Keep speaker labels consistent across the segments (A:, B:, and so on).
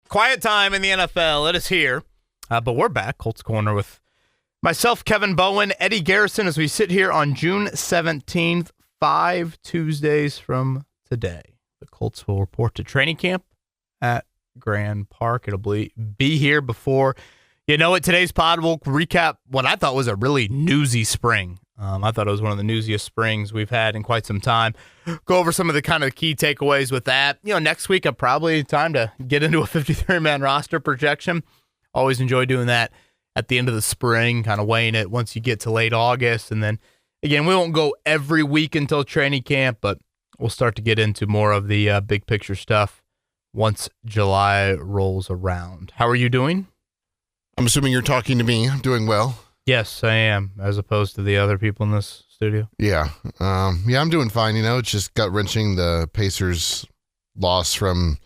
A: Quiet time in the NFL. It is here. But we're back. Colts Corner with myself, Kevin Bowen, Eddie Garrison, as we sit here on June 17th, 5 Tuesdays from today. The Colts will report to training camp at Grand Park. It'll be here before you know it. Today's pod will recap what I thought was a really newsy spring. I thought it was one of the newsiest springs we've had in quite some time. Go over some of the kind of key takeaways with that. You know, next week, probably time to get into a 53-man roster projection. Always enjoy doing that at the end of the spring, kind of weighing it once you get to late August. And then, again, we won't go every week until training camp, but we'll start to get into more of the big picture stuff once July rolls around. How are you doing?
B: I'm assuming you're talking to me. I'm doing well.
A: Yes, I am, as opposed to the other people in this studio.
B: Yeah. I'm doing fine. You know, it's just gut-wrenching, the Pacers loss from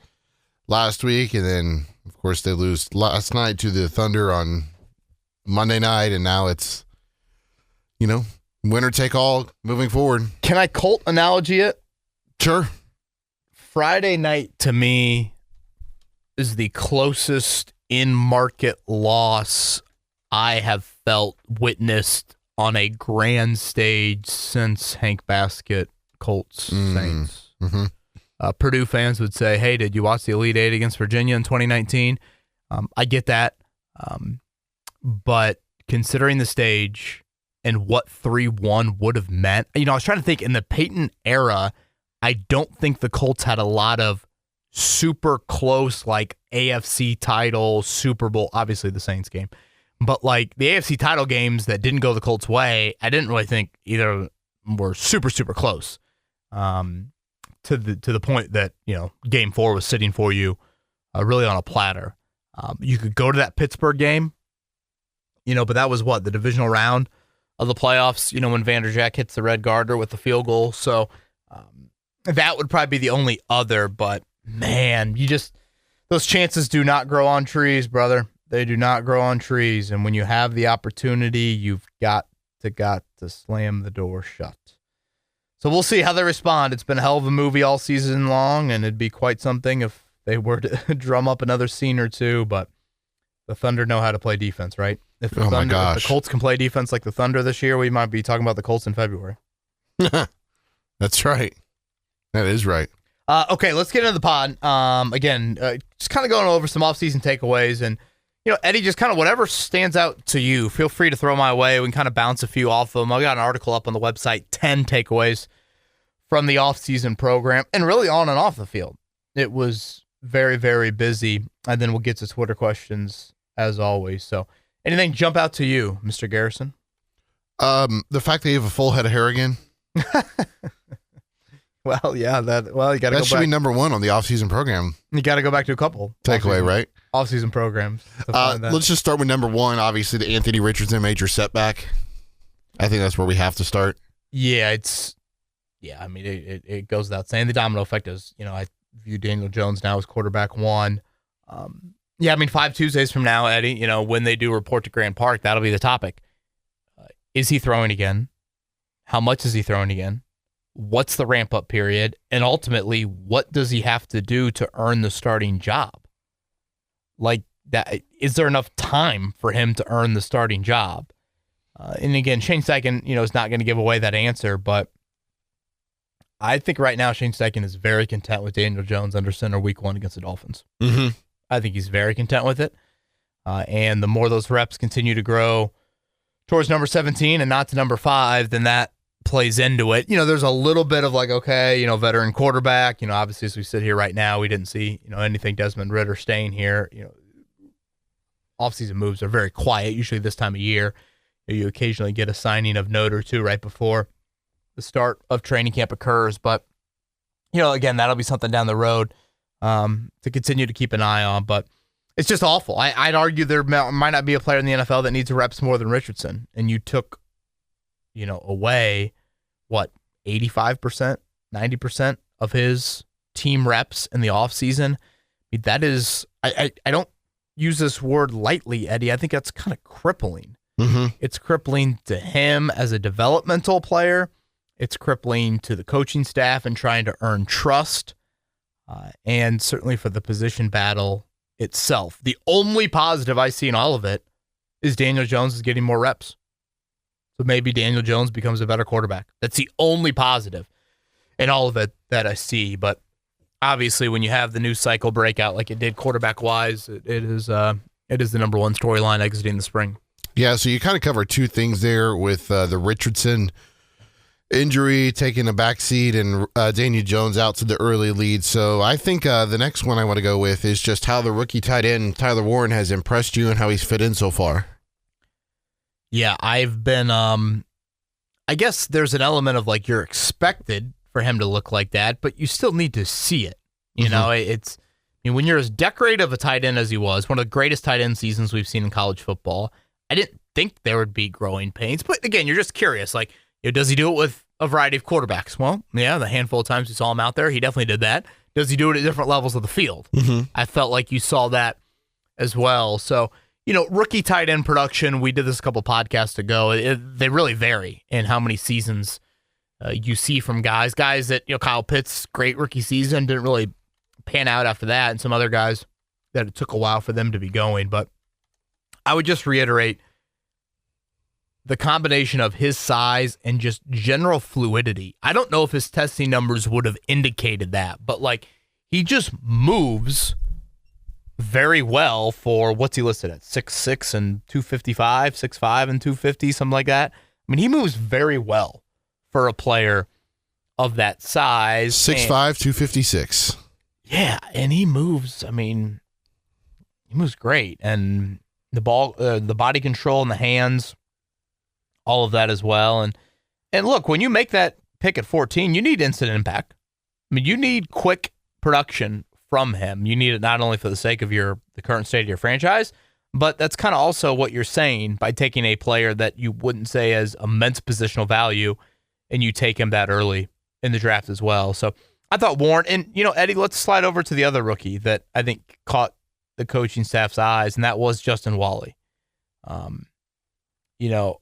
B: last week, and then, of course, they lose last night to the Thunder on Monday night, and now it's, you know, winner take all moving forward.
A: Can I Colt analogy it?
B: Sure.
A: Friday night, to me, is the closest in-market loss I have witnessed on a grand stage since Hank Baskett, Colts, Saints.
B: Mm-hmm.
A: Purdue fans would say, hey, did you watch the Elite Eight against Virginia in 2019? I get that. But considering the stage and what 3-1 would have meant, you know, I was trying to think in the Peyton era, I don't think the Colts had a lot of super close, like AFC title, Super Bowl, obviously the Saints game. But like the AFC title games that didn't go the Colts' way, I didn't really think either were super, super close. To the point that, you know, Game 4 was sitting for you really on a platter. You could go to that Pittsburgh game, you know, but that was what, the divisional round of the playoffs, you know, when Vanderjagt hits the red Gardner with the field goal. So that would probably be the only other, but man, those chances do not grow on trees, brother. They do not grow on trees. And when you have the opportunity, you've got to slam the door shut. So we'll see how they respond. It's been a hell of a movie all season long, and it'd be quite something if they were to drum up another scene or two. But the Thunder know how to play defense, right? If the Colts can play defense like the Thunder this year, we might be talking about the Colts in February.
B: That's right. That is right.
A: Okay, let's get into the pod. Again, just kind of going over some offseason takeaways. And, you know, Eddie, just kind of whatever stands out to you, feel free to throw my way. We can kind of bounce a few off of them. I got an article up on the website, 10 takeaways from the offseason program, and really on and off the field. It was very, very busy. And then we'll get to Twitter questions as always. So anything jump out to you, Mr. Garrison?
B: The fact that you have a full head of hair again.
A: Well, yeah, you got to go back.
B: That should be number one on the offseason program.
A: You got to go back to a couple.
B: Takeaway, right?
A: Off-season programs.
B: Let's just start with number one. Obviously, the Anthony Richardson major setback. I think that's where we have to start.
A: Yeah, I mean, it goes without saying. The domino effect is, you know, I view Daniel Jones now as quarterback one. Yeah, I mean, 5 Tuesdays from now, Eddie, you know, when they do report to Grand Park, that'll be the topic. Is he throwing again? How much is he throwing again? What's the ramp-up period? And ultimately, what does he have to do to earn the starting job? Like, that, is there enough time for him to earn the starting job? And again, Shane Steichen, you know, is not going to give away that answer, but I think right now Shane Steichen is very content with Daniel Jones under center week 1 against the Dolphins.
B: Mm-hmm.
A: I think he's very content with it. And the more those reps continue to grow towards number 17 and not to number 5, then that plays into it. You know, there's a little bit of like, okay, you know, veteran quarterback, you know, obviously as we sit here right now, we didn't see, you know, anything Desmond Ridder staying here. You know, offseason moves are very quiet, usually this time of year. You occasionally get a signing of note or two right before the start of training camp occurs. But, you know, again, that'll be something down the road to continue to keep an eye on. But it's just awful. I'd argue there might not be a player in the NFL that needs reps more than Richardson. And you took, you know, away, 85%, 90% of his team reps in the offseason. I mean, that is, I don't use this word lightly, Eddie. I think that's kind of crippling.
B: Mm-hmm.
A: It's crippling to him as a developmental player. It's crippling to the coaching staff and trying to earn trust. And certainly for the position battle itself. The only positive I see in all of it is Daniel Jones is getting more reps. So maybe Daniel Jones becomes a better quarterback. That's the only positive in all of it that I see. But obviously, when you have the news cycle breakout like it did quarterback-wise, it is the number one storyline exiting the spring.
B: Yeah, so you kind of covered two things there with the Richardson injury taking a backseat and Daniel Jones out to the early lead. So I think the next one I want to go with is just how the rookie tight end Tyler Warren has impressed you and how he's fit in so far.
A: Yeah, I've been, I guess there's an element of like you're expected for him to look like that, but you still need to see it. You know, it's, I mean, when you're as decorative a tight end as he was, one of the greatest tight end seasons we've seen in college football, I didn't think there would be growing pains. But again, you're just curious, like, does he do it with a variety of quarterbacks? Well, yeah, the handful of times we saw him out there, he definitely did that. Does he do it at different levels of the field? I felt like you saw that as well. So, you know, rookie tight end production, we did this a couple podcasts ago. They really vary in how many seasons you see from guys. Guys that, you know, Kyle Pitts, great rookie season, didn't really pan out after that, and some other guys that it took a while for them to be going. But I would just reiterate the combination of his size and just general fluidity. I don't know if his testing numbers would have indicated that, but like he just moves very well for what's he listed at 6'6" and 255, 6'5" and 250, something like that. I mean, he moves very well for a player of that size.
B: 6'5", 256.
A: Yeah, and he moves. I mean, he moves great, and the ball, the body control and the hands, all of that as well. And look, when you make that pick at 14, you need instant impact. I mean, you need quick production from him. You need it not only for the sake of the current state of your franchise, but that's kind of also what you're saying by taking a player that you wouldn't say has immense positional value, and you take him that early in the draft as well. So I thought Warren, and you know, Eddie, let's slide over to the other rookie that I think caught the coaching staff's eyes, and that was Justin Wally. You know,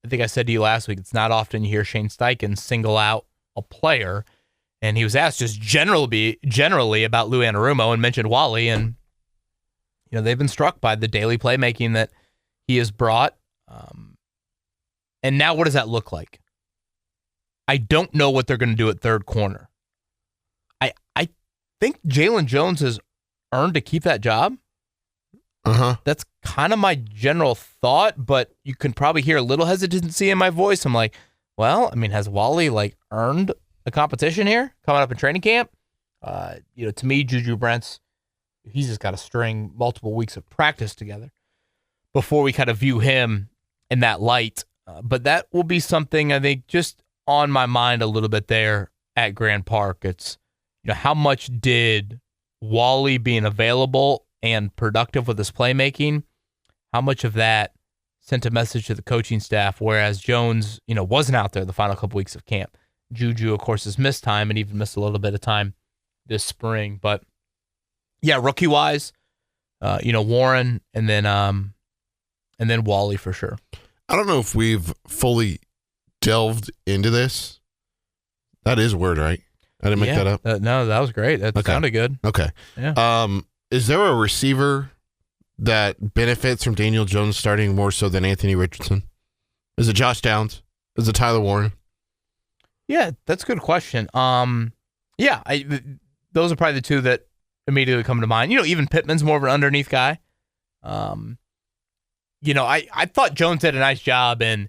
A: I think I said to you last week, it's not often you hear Shane Steichen single out a player, and he was asked just generally about Lou Anarumo and mentioned Wally, and you know, they've been struck by the daily playmaking that he has brought. And now what does that look like? I don't know what they're going to do at third corner. I think Jalen Jones has earned to keep that job. That's kind of my general thought, but you can probably hear a little hesitancy in my voice. I'm like, well, I mean, has Wally like earned a competition here coming up in training camp? You know, to me, Juju Brents, he's just got to string multiple weeks of practice together before we kind of view him in that light. But that will be something I think just on my mind a little bit there at Grand Park. It's, you know, how much did Wally being available and productive with his playmaking, how much of that sent a message to the coaching staff, whereas Jones, you know, wasn't out there the final couple weeks of camp. Juju, of course, has missed time and even missed a little bit of time this spring. But yeah, rookie-wise, you know, Warren and then Wally for sure.
B: I don't know if we've fully delved into this. That is a word, right? I didn't make that up.
A: No, that was great. That sounded good.
B: Okay.
A: Yeah.
B: Is there a receiver that benefits from Daniel Jones starting more so than Anthony Richardson? Is it Josh Downs? Is it Tyler Warren?
A: Yeah, that's a good question. Yeah, those are probably the two that immediately come to mind. You know, even Pittman's more of an underneath guy. You know, I thought Jones did a nice job in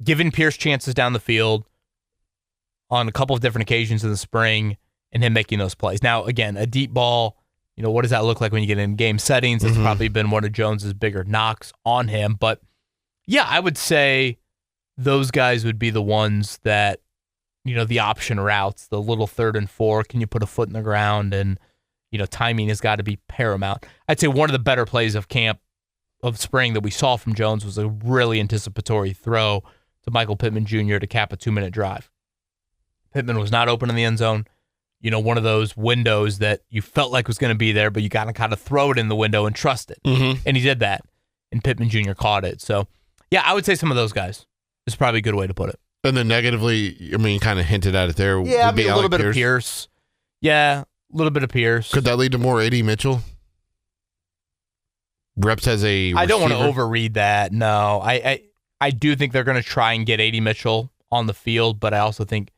A: giving Pierce chances down the field on a couple of different occasions in the spring and him making those plays. Now, again, a deep ball, you know, what does that look like when you get in game settings? It's probably been one of Jones's bigger knocks on him. But yeah, I would say those guys would be the ones that, you know, the option routes, the little 3rd and 4, can you put a foot in the ground? And, you know, timing has got to be paramount. I'd say one of the better plays of camp of spring that we saw from Jones was a really anticipatory throw to Michael Pittman Jr. to cap a 2-minute drive. Pittman was not open in the end zone. You know, one of those windows that you felt like was going to be there, but you got to kind of throw it in the window and trust it. And he did that, and Pittman Jr. caught it. So, yeah, I would say some of those guys is probably a good way to put it.
B: And then negatively, I mean, you kind of hinted at it there.
A: Yeah, maybe a little bit of Pierce. Yeah, a little bit of Pierce.
B: Could that lead to more A.D. Mitchell? Reps has a receiver.
A: I don't want to overread that. No, I do think they're going to try and get A.D. Mitchell on the field, but I also think,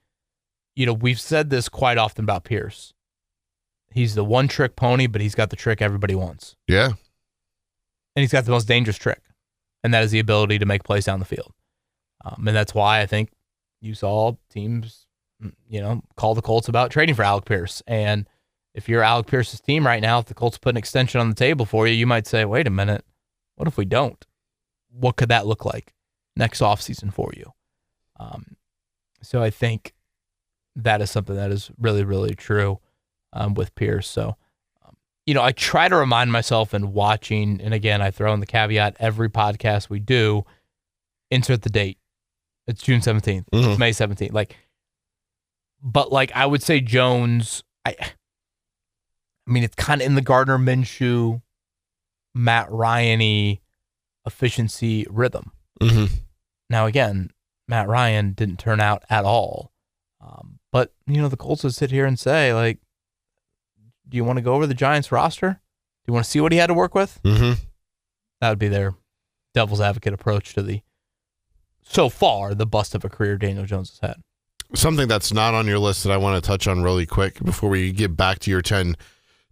A: we've said this quite often about Pierce. He's the one-trick pony, but he's got the trick everybody wants.
B: Yeah.
A: And he's got the most dangerous trick, and that is the ability to make plays down the field. And that's why I think you saw teams, call the Colts about trading for Alec Pierce. And if you're Alec Pierce's team right now, if the Colts put an extension on the table for you, you might say, wait a minute, what if we don't? What could that look like next offseason for you? So I think that is something that is really, really true with Pierce. So, I try to remind myself in watching, and again, I throw in the caveat, every podcast we do, insert the date. It's June 17th. Mm-hmm. It's May 17th. But I would say Jones, it's kind of in the Gardner Minshew, Matt Ryan-y efficiency rhythm.
B: Mm-hmm.
A: Now, again, Matt Ryan didn't turn out at all. But, the Colts would sit here and say, do you want to go over the Giants roster? Do you want to see what he had to work with?
B: Mm-hmm.
A: That would be their devil's advocate approach to so far, the bust of a career Daniel Jones has had.
B: Something that's not on your list that I want to touch on really quick before we get back to your 10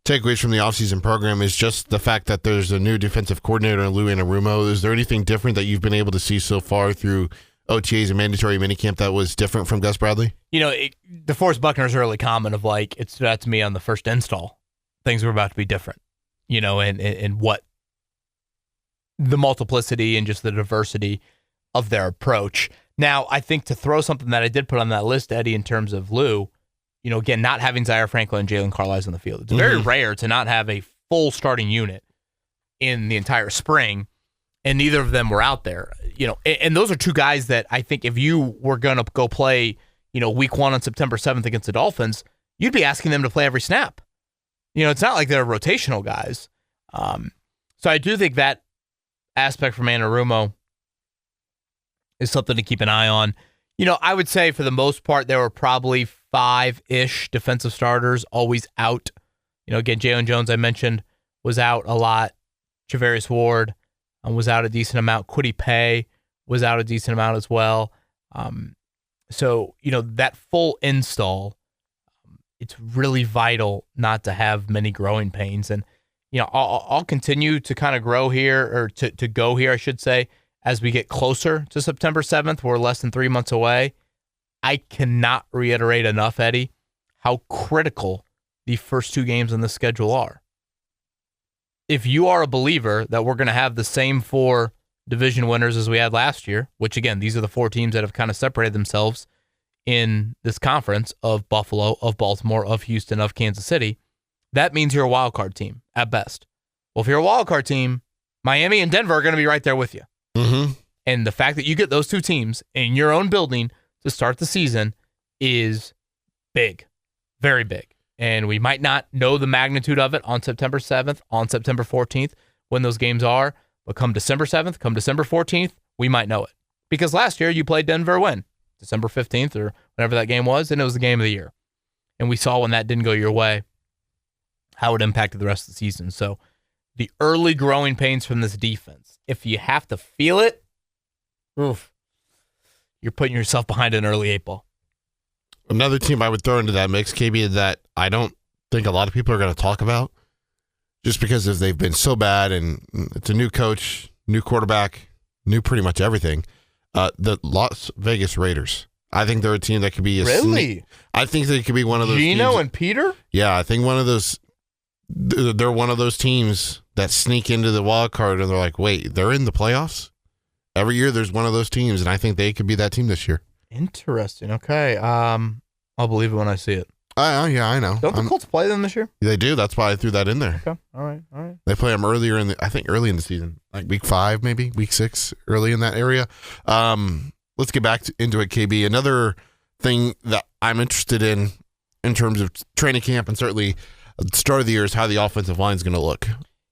B: takeaways from the offseason program is just the fact that there's a new defensive coordinator, Lou Anarumo. Is there anything different that you've been able to see so far through OTAs and mandatory minicamp that was different from Gus Bradley?
A: DeForest Buckner's early comment of it stood out to me on the first install. Things were about to be different, and what the multiplicity and just the diversity of their approach. Now, I think to throw something that I did put on that list, Eddie, in terms of Lou, again, not having Zaire Franklin and Jalen Carlisle on the field. It's very rare to not have a full starting unit in the entire spring, and neither of them were out there. And those are two guys that I think if you were going to go play, week 1 on September 7th against the Dolphins, you'd be asking them to play every snap. It's not like they're rotational guys. So I do think that aspect from Anarumo is something to keep an eye on. I would say for the most part, there were probably 5-ish defensive starters always out. Again, Jalen Jones, I mentioned, was out a lot. Javarius Ward was out a decent amount. Kwity Paye was out a decent amount as well. So, that full install, it's really vital not to have many growing pains. And, I'll continue to kind of grow here, or to go here, I should say, as we get closer to September 7th. We're less than 3 months away. I cannot reiterate enough, Eddie, how critical the first 2 games on the schedule are. If you are a believer that we're going to have the same 4 division winners as we had last year, which again, these are the 4 teams that have kind of separated themselves in this conference of Buffalo, of Baltimore, of Houston, of Kansas City, that means you're a wild card team at best. Well, if you're a wild card team, Miami and Denver are going to be right there with you.
B: Mm-hmm.
A: And the fact that you get those 2 teams in your own building to start the season is big, very big. And we might not know the magnitude of it on September 7th, on September 14th, when those games are. But come December 7th, come December 14th, we might know it. Because last year you played Denver when? December 15th or whenever that game was, and it was the game of the year. And we saw when that didn't go your way, how it impacted the rest of the season. So the early growing pains from this defense, if you have to feel it, you're putting yourself behind an early 8 ball.
B: Another team I would throw into that mix, KB, that I don't think a lot of people are going to talk about just because they've been so bad, and it's a new coach, new quarterback, new pretty much everything. The Las Vegas Raiders. I think they're a team that could be
A: really.
B: I think they could be one of those.
A: Gino
B: teams,
A: and Peter.
B: Yeah, I think one of those. They're one of those teams that sneak into the wild card, and they're like, wait, they're in the playoffs. Every year, there's one of those teams, and I think they could be that team this year.
A: Interesting. Okay. I'll believe it when I see it.
B: Yeah, I know.
A: Don't the Colts play them this year?
B: They do. That's why I threw that in there.
A: Okay. All right.
B: They play them early in the season, like week 5, maybe week 6, early in that area. Let's get back into it, KB. Another thing that I'm interested in terms of training camp and certainly at the start of the year is how the offensive line is going to look.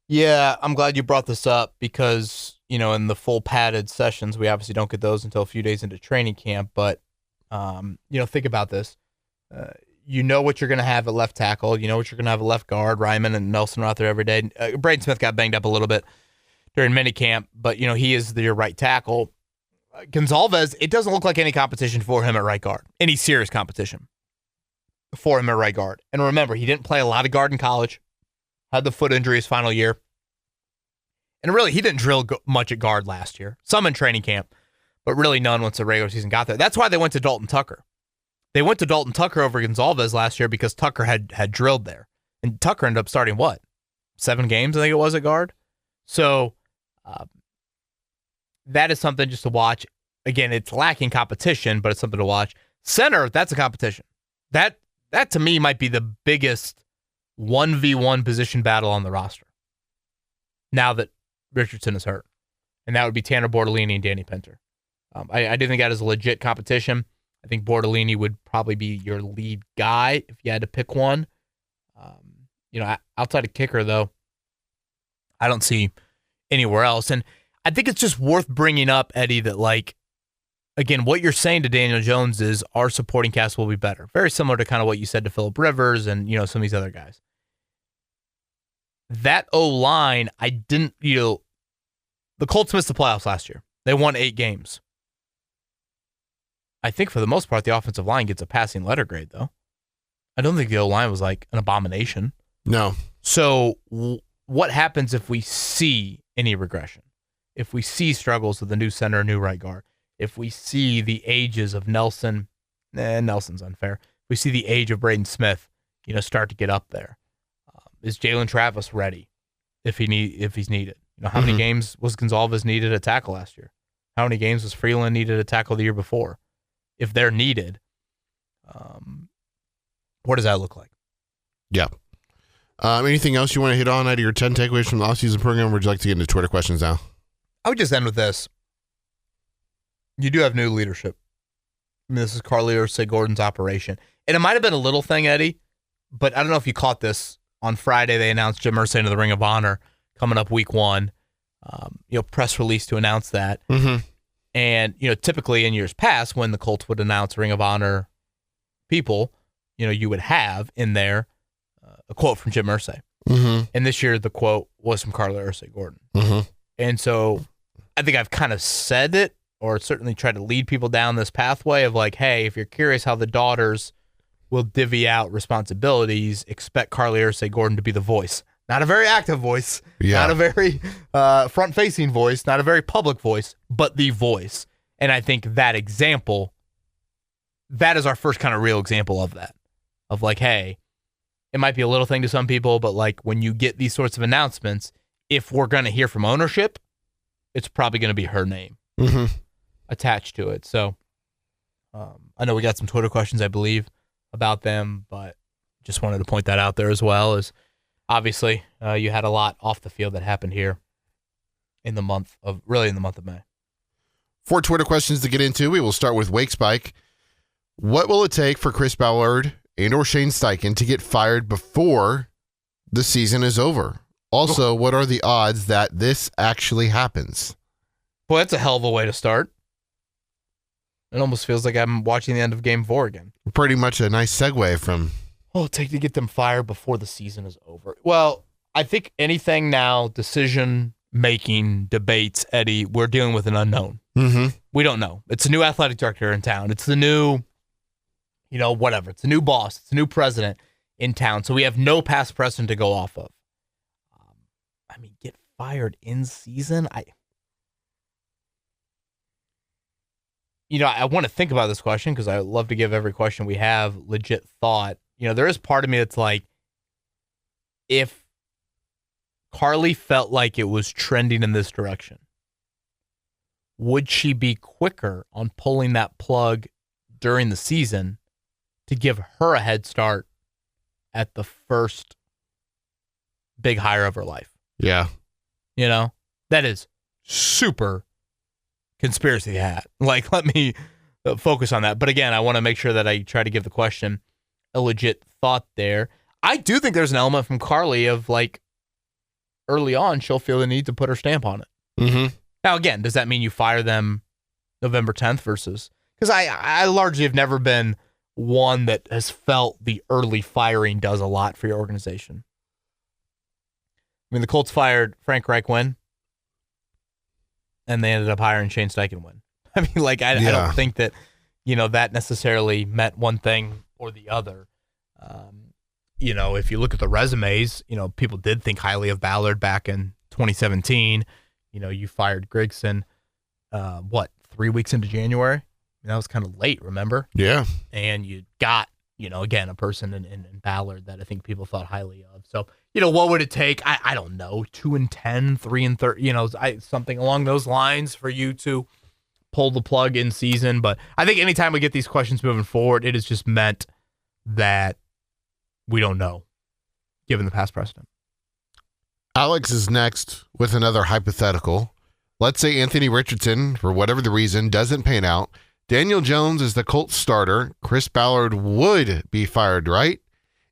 A: Yeah, I'm glad you brought this up because, in the full padded sessions, we obviously don't get those until a few days into training camp. But, think about this. What you're going to have at left tackle. You know what you're going to have at left guard. Ryman and Nelson are out there every day. Braden Smith got banged up a little bit during minicamp, but, he is your right tackle. Gonzalez, it doesn't look like any competition for him at right guard, any serious competition for him at right guard. And remember, he didn't play a lot of guard in college, had the foot injury his final year. And really, he didn't drill much at guard last year. Some in training camp, but really none once the regular season got there. That's why they went to Dalton Tucker. They went to Dalton Tucker over Gonzalez last year because Tucker had drilled there. And Tucker ended up starting, 7 games, I think it was, at guard? So that is something just to watch. Again, it's lacking competition, but it's something to watch. Center, that's a competition. That to me might be the biggest 1v1 position battle on the roster now that Richardson is hurt. And that would be Tanner Bortolini and Danny Pinter. I do think that is a legit competition. I think Bortolini would probably be your lead guy if you had to pick one. Outside of kicker, though, I don't see anywhere else. And I think it's just worth bringing up, Eddie, that, again, what you're saying to Daniel Jones is our supporting cast will be better. Very similar to kind of what you said to Phillip Rivers and, some of these other guys. That O-line, the Colts missed the playoffs last year. They won 8 games. I think for the most part, the offensive line gets a passing letter grade, though. I don't think the O-line was an abomination.
B: No.
A: So what happens if we see any regression? If we see struggles with a new center, a new right guard? If we see the ages of Nelson, Nelson's unfair. If we see the age of Braden Smith, start to get up there. Is Jalen Travis ready if he's needed? How many games was Gonzalez needed at tackle last year? How many games was Freeland needed at tackle the year before? If they're needed, what does that look like?
B: Yeah. Anything else you want to hit on out of your 10 takeaways from the offseason program, or would you like to get into Twitter questions now?
A: I would just end with this. You do have new leadership. This is Carly Ursay-Gordon's operation. And it might have been a little thing, Eddie, but I don't know if you caught this. On Friday, they announced Jim Irsay into the Ring of Honor coming up week 1. Press release to announce that.
B: Mm-hmm.
A: And, typically in years past, when the Colts would announce Ring of Honor people, you would have in there a quote from Jim Irsay.
B: Mm-hmm.
A: And this year, the quote was from Carly Ursay-Gordon.
B: Mm-hmm.
A: And so I think I've kind of said it, or certainly tried to lead people down this pathway of hey, if you're curious how the daughters will divvy out responsibilities, expect Carly Ursay-Gordon to be the voice. Not a very active voice, not a very front-facing voice, not a very public voice, but the voice. And I think that example, that is our first kind of real example of that. Of hey, it might be a little thing to some people, but when you get these sorts of announcements, if we're going to hear from ownership, it's probably going to be her name attached to it. So I know we got some Twitter questions, I believe, about them, but just wanted to point that out there as well. As obviously you had a lot off the field that happened here in the month of May.
B: 4 Twitter questions to get into. We will start with Wake Spike. What will it take for Chris Ballard and or Shane Steichen to get fired before the season is over? Also, what are the odds that this actually happens?
A: Boy, that's a hell of a way to start. It almost feels like I'm watching the end of Game 4 again.
B: Pretty much a nice segue from...
A: What will it take to get them fired before the season is over? Well, I think anything now, decision-making, debates, Eddie, we're dealing with an unknown.
B: Mm-hmm.
A: We don't know. It's a new athletic director in town. It's the new, whatever. It's a new boss. It's a new president in town. So we have no past precedent to go off of. Get fired in season? I want to think about this question because I love to give every question we have legit thought. There is part of me that's if Carly felt like it was trending in this direction, would she be quicker on pulling that plug during the season to give her a head start at the first big hire of her life?
B: Yeah.
A: That is super conspiracy hat. Let me focus on that. But again, I want to make sure that I try to give the question a legit thought there. I do think there's an element from Carly of early on, she'll feel the need to put her stamp on it.
B: Mm-hmm.
A: Now, again, does that mean you fire them November 10th versus... Because I largely have never been one that has felt the early firing does a lot for your organization. The Colts fired Frank Reich when? and they ended up hiring Shane Steichen win. I mean, like, I don't think that, that necessarily meant one thing or the other. If you look at the resumes, people did think highly of Ballard back in 2017. You fired Grigson, 3 weeks into January? That was kind of late, remember?
B: Yeah.
A: And you got, again, a person in Ballard that I think people thought highly of. So, what would it take? I don't know, 2-10, 3-30, something along those lines for you to pull the plug in season. But I think anytime we get these questions moving forward, it has just meant that we don't know, given the past precedent.
B: Alex is next with another hypothetical. Let's say Anthony Richardson, for whatever the reason, doesn't pan out. Daniel Jones is the Colts starter. Chris Ballard would be fired, right?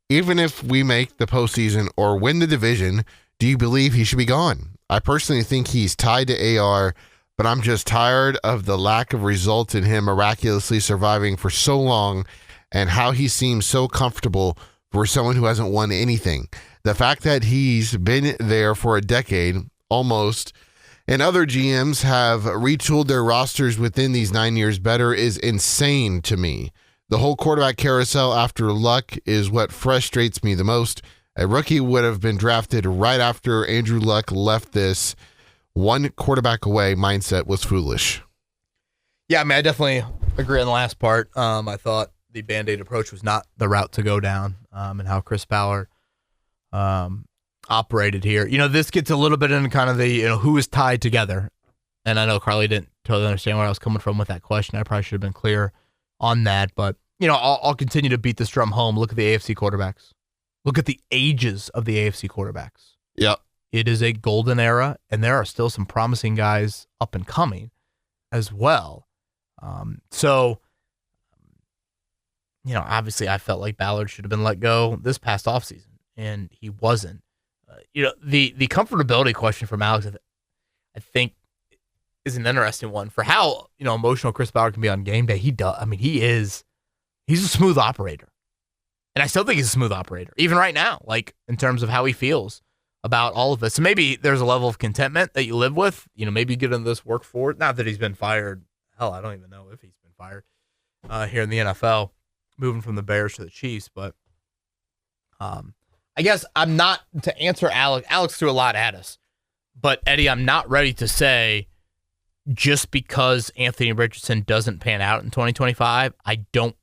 B: Even if we make the postseason or win the division, do you believe he should be gone? I personally think he's tied to AR, but I'm just tired of the lack of results in him miraculously surviving for so long and how he seems so comfortable for someone who hasn't won anything. The fact that he's been there for a decade, almost, and other GMs have retooled their rosters within these 9 years better is insane to me. The whole quarterback carousel after Luck is what frustrates me the most. A rookie would have been drafted right after Andrew Luck left. This one quarterback away mindset was foolish.
A: Yeah, I mean, I definitely agree on the last part. I thought the Band-Aid approach was not the route to go down, and how Chris Ballard operated here. This gets a little bit into kind of the, who is tied together. And I know Carly didn't totally understand where I was coming from with that question. I probably should have been clear on that. But, I'll continue to beat this drum home. Look at the AFC quarterbacks. Look at the ages of the AFC quarterbacks.
B: Yep.
A: It is a golden era, and there are still some promising guys up and coming as well. Obviously I felt like Ballard should have been let go this past offseason, and he wasn't. The comfortability question from Alex, I think, is an interesting one for how, emotional Chris Ballard can be on game day. He does. I mean, he's a smooth operator. And I still think he's a smooth operator, even right now, like in terms of how he feels about all of this. So maybe there's a level of contentment that you live with. Maybe you get into this work for it. Not that he's been fired. Hell, I don't even know if he's been fired here in the NFL, moving from the Bears to the Chiefs. But I guess I'm not, to answer Alex. Alex threw a lot at us. But, Eddie, I'm not ready to say just because Anthony Richardson doesn't pan out in 2025, I don't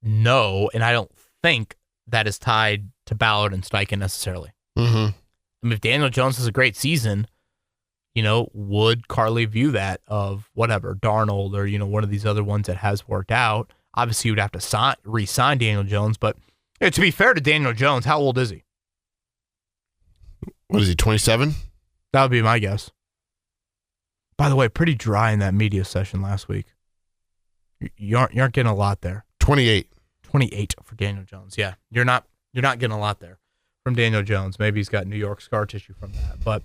A: know, and I don't think that is tied to Ballard and Steichen necessarily.
B: Mm-hmm.
A: I mean, if Daniel Jones has a great season, would Carly view that of whatever, Darnold or, one of these other ones that has worked out? Obviously, you would have to re-sign Daniel Jones, but to be fair to Daniel Jones, how old is he?
B: What is he, 27?
A: That would be my guess. By the way, pretty dry in that media session last week. You aren't getting a lot there.
B: 28.
A: 28 for Daniel Jones. Yeah, you're not getting a lot there from Daniel Jones. Maybe he's got New York scar tissue from that. But,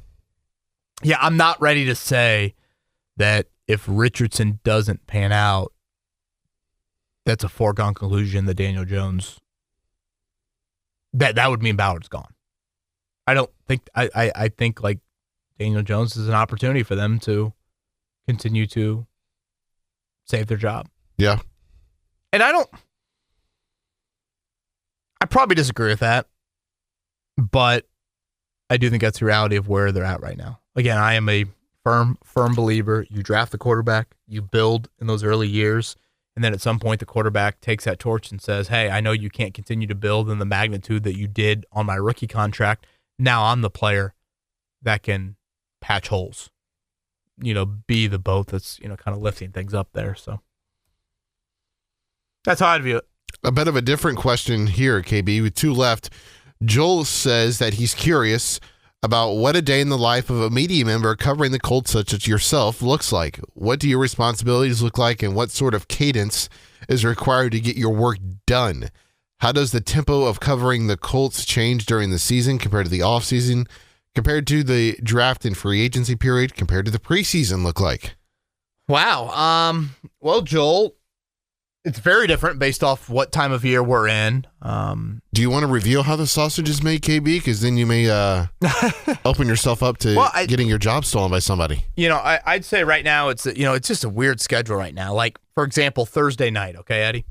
A: yeah, I'm not ready to say that if Richardson doesn't pan out, that's a foregone conclusion that Daniel Jones, that would mean Ballard's gone. I don't think, I think like Daniel Jones is an opportunity for them to continue to save their job.
B: Yeah.
A: And I probably disagree with that, but I do think that's the reality of where they're at right now. Again, I am a firm believer. You draft the quarterback, you build in those early years, and then at some point the quarterback takes that torch and says, hey, I know you can't continue to build in the magnitude that you did on my rookie contract. Now I'm the player that can patch holes, be the boat that's, kind of lifting things up there. So that's how I'd view it.
B: A bit of a different question here, KB, with two left. Joel says that he's curious about what a day in the life of a media member covering the Colts such as yourself looks like. What do your responsibilities look like, and what sort of cadence is required to get your work done? How does the tempo of covering the Colts change during the season compared to the offseason, compared to the draft and free agency period, compared to the preseason look like?
A: Wow. Well, Joel, It's very different based off what time of year we're in.
B: Do you want to reveal how the sausage is made, KB? Because then you may open yourself up to getting your job stolen by somebody.
A: I'd say right now it's just a weird schedule right now. Like, for example, Thursday night, okay, Eddie?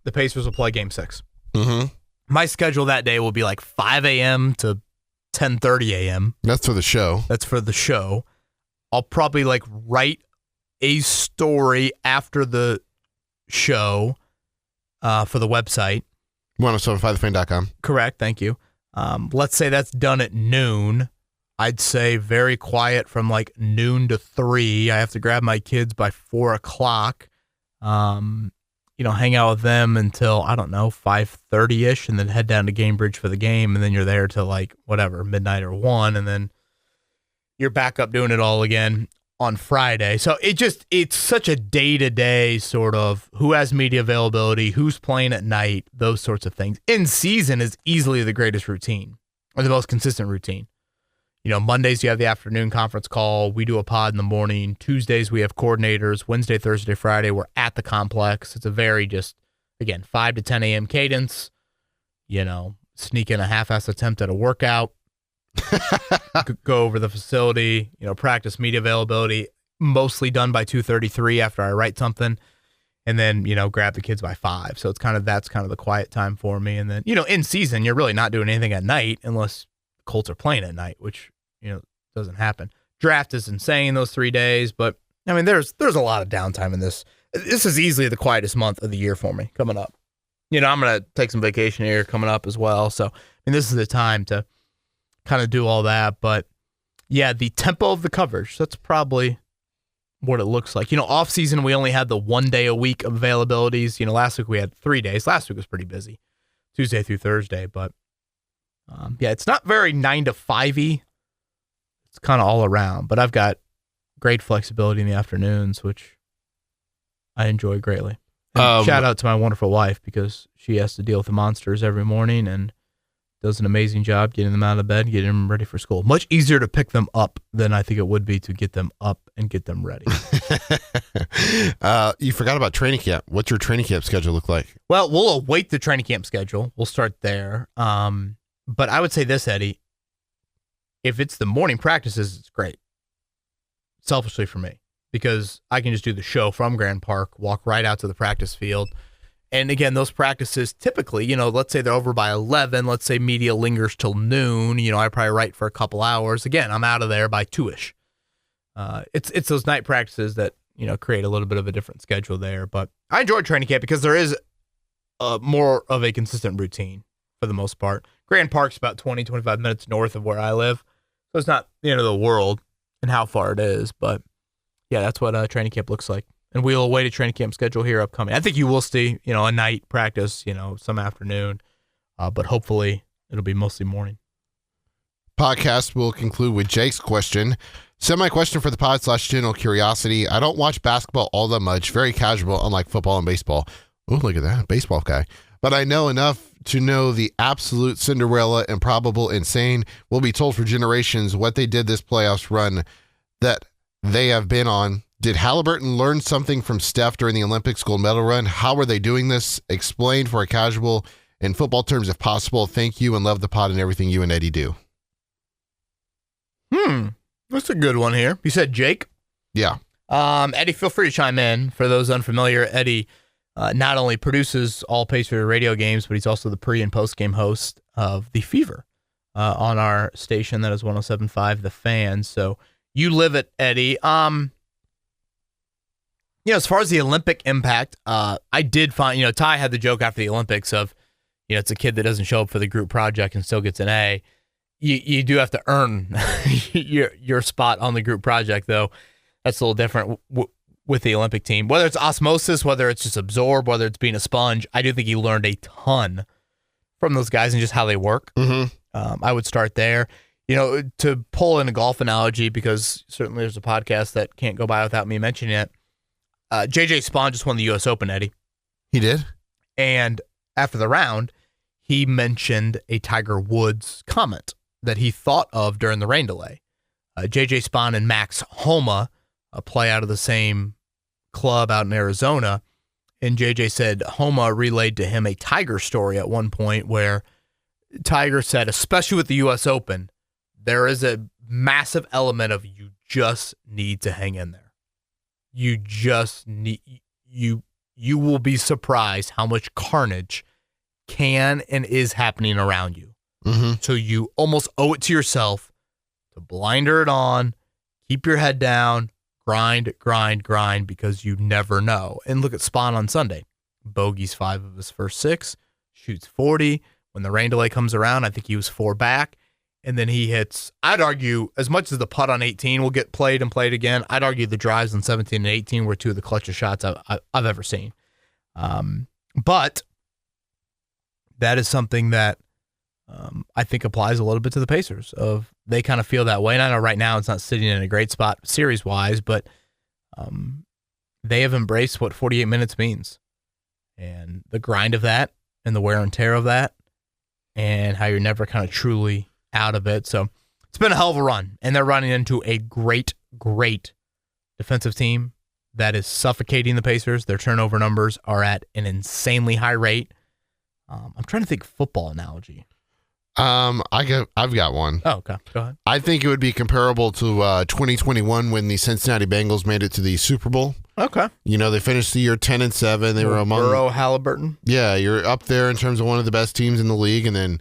A: The Pacers will play Game 6.
B: Mm-hmm.
A: My schedule that day will be like 5 a.m. to 10:30 a.m.
B: That's for the show. I'll probably write a story after the show for the website. 1075thefan.com.
A: Correct, thank you. Let's say that's done at noon. I'd say very quiet from noon to 3. I have to grab my kids by 4 o'clock. Hang out with them until, 5:30ish, and then head down to Gamebridge for the game, and then you're there till midnight or 1, and then you're back up doing it all again on Friday. So it's such a day-to-day sort of who has media availability, who's playing at night, those sorts of things. In season is easily the greatest routine, or the most consistent routine. Mondays you have the afternoon conference call. We do a pod in the morning. Tuesdays we have coordinators. Wednesday, Thursday, Friday we're at the complex. It's a very 5 to 10 a.m. cadence. Sneak in a half-ass attempt at a workout. Go over the facility. Practice media availability. Mostly done by 2:33 after I write something, and then grab the kids by 5. So it's that's the quiet time for me. And then in season you're really not doing anything at night unless the Colts are playing at night, which doesn't happen. Draft is insane those 3 days, but there's a lot of downtime in this. This is easily the quietest month of the year for me coming up. I'm going to take some vacation here coming up as well. So, this is the time to kind of do all that. But yeah, the tempo of the coverage, that's probably what it looks like. Off season, we only had the 1 day a week availabilities. Last week we had 3 days. Last week was pretty busy, Tuesday through Thursday. But it's not very 9 to 5-y. It's kind of all around, but I've got great flexibility in the afternoons, which I enjoy greatly. And shout out to my wonderful wife, because she has to deal with the monsters every morning and does an amazing job getting them out of bed, getting them ready for school. Much easier to pick them up than I think it would be to get them up and get them ready.
B: You forgot about training camp. What's your training camp schedule look like?
A: Well, we'll await the training camp schedule. We'll start there. But I would say this, Eddie. If it's the morning practices, it's great. Selfishly for me, because I can just do the show from Grand Park, walk right out to the practice field. And again, those practices typically, let's say they're over by 11. Let's say media lingers till noon. I probably write for a couple hours. Again, I'm out of there by 2-ish. It's those night practices that, create a little bit of a different schedule there. But I enjoy training camp because there is more of a consistent routine for the most part. Grand Park's about 20, 25 minutes north of where I live. So it's not the end of the world and how far it is. But yeah, that's what training camp looks like. And we'll await a training camp schedule here upcoming. I think you will see, a night practice, some afternoon. But hopefully it'll be mostly morning.
B: Podcast will conclude with Jake's question. Semi-question for the pod / general curiosity. I don't watch basketball all that much. Very casual, unlike football and baseball. Oh, look at that. Baseball guy. But I know enough to know the absolute Cinderella and probable insane will be told for generations what they did this playoffs run that they have been on. Did Halliburton learn something from Steph during the Olympics gold medal run? How were they doing this? Explain for a casual in football terms if possible. Thank you and love the pod and everything you and Eddie do.
A: That's a good one here. You said Jake?
B: Yeah.
A: Eddie, feel free to chime in. For those unfamiliar, Eddie not only produces all Pacer radio games, but he's also the pre- and post-game host of The Fever on our station that is 107.5 The Fan. So you live it, Eddie. As far as the Olympic impact, I did find, Ty had the joke after the Olympics of, it's a kid that doesn't show up for the group project and still gets an A. You do have to earn your spot on the group project, though. That's a little different with the Olympic team. Whether it's osmosis, whether it's just absorb, whether it's being a sponge, I do think he learned a ton from those guys and just how they work.
B: Mm-hmm.
A: I would start there. To pull in a golf analogy, because certainly there's a podcast that can't go by without me mentioning it. J.J. Spawn just won the U.S. Open, Eddie.
B: He did?
A: And after the round, he mentioned a Tiger Woods comment that he thought of during the rain delay. J.J. Spawn and Max Homa play out of the same club out in Arizona, And JJ said Homa relayed to him a Tiger story at one point where Tiger said, especially with the U.S. Open, there is a massive element of you just need to hang in there. You just need you will be surprised how much carnage can and is happening around you.
B: Mm-hmm.
A: So you almost owe it to yourself to blinder it on, keep your head down, grind, because you never know. And look at Spawn on Sunday. Bogeys 5 of his first 6, shoots 40. When the rain delay comes around, I think he was 4 back. And then he hits, I'd argue, as much as the putt on 18 will get played and played again, I'd argue the drives on 17 and 18 were 2 of the clutchest shots I've ever seen. But that is something that I think applies a little bit to the Pacers. Of they kind of feel that way. And I know right now it's not sitting in a great spot series-wise, but they have embraced what 48 minutes means. And the grind of that and the wear and tear of that and how you're never kind of truly out of it. So it's been a hell of a run. And they're running into a great defensive team that is suffocating the Pacers. Their turnover numbers are at an insanely high rate. I'm trying to think football analogy.
B: I've got one.
A: Oh, okay. Go ahead.
B: I think it would be comparable to 2021 when the Cincinnati Bengals made it to the Super Bowl.
A: Okay.
B: You know, they finished the year 10-7. They were among
A: Burrow, Halliburton.
B: Yeah, you're up there in terms of one of the best teams in the league, and then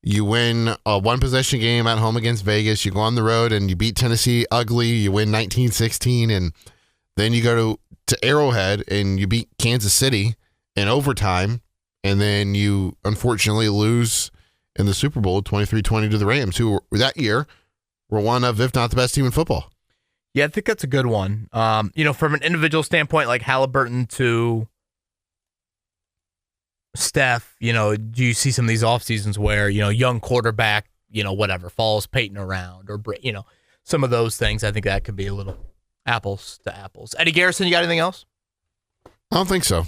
B: you win a one-possession game at home against Vegas. You go on the road and you beat Tennessee ugly. You win 19-16, and then you go to Arrowhead and you beat Kansas City in overtime, and then you unfortunately lose in the Super Bowl 23-20 to the Rams, who that year were one of, if not the best team in football.
A: Yeah, I think that's a good one. From an individual standpoint, like Halliburton to Steph, do you see some of these off seasons where, young quarterback, follows Peyton around or, some of those things. I think that could be a little apples to apples. Eddie Garrison, you got anything else?
B: I don't think so.
A: I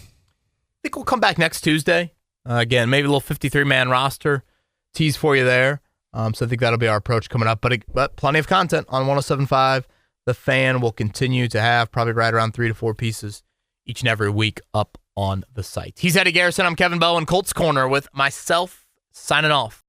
A: think we'll come back next Tuesday. Again, maybe a little 53-man roster tease for you there. So I think that'll be our approach coming up. But plenty of content on 107.5. The Fan will continue to have probably right around 3 to 4 pieces each and every week up on the site. He's Eddie Garrison. I'm Kevin Bowen. Colts Corner with myself signing off.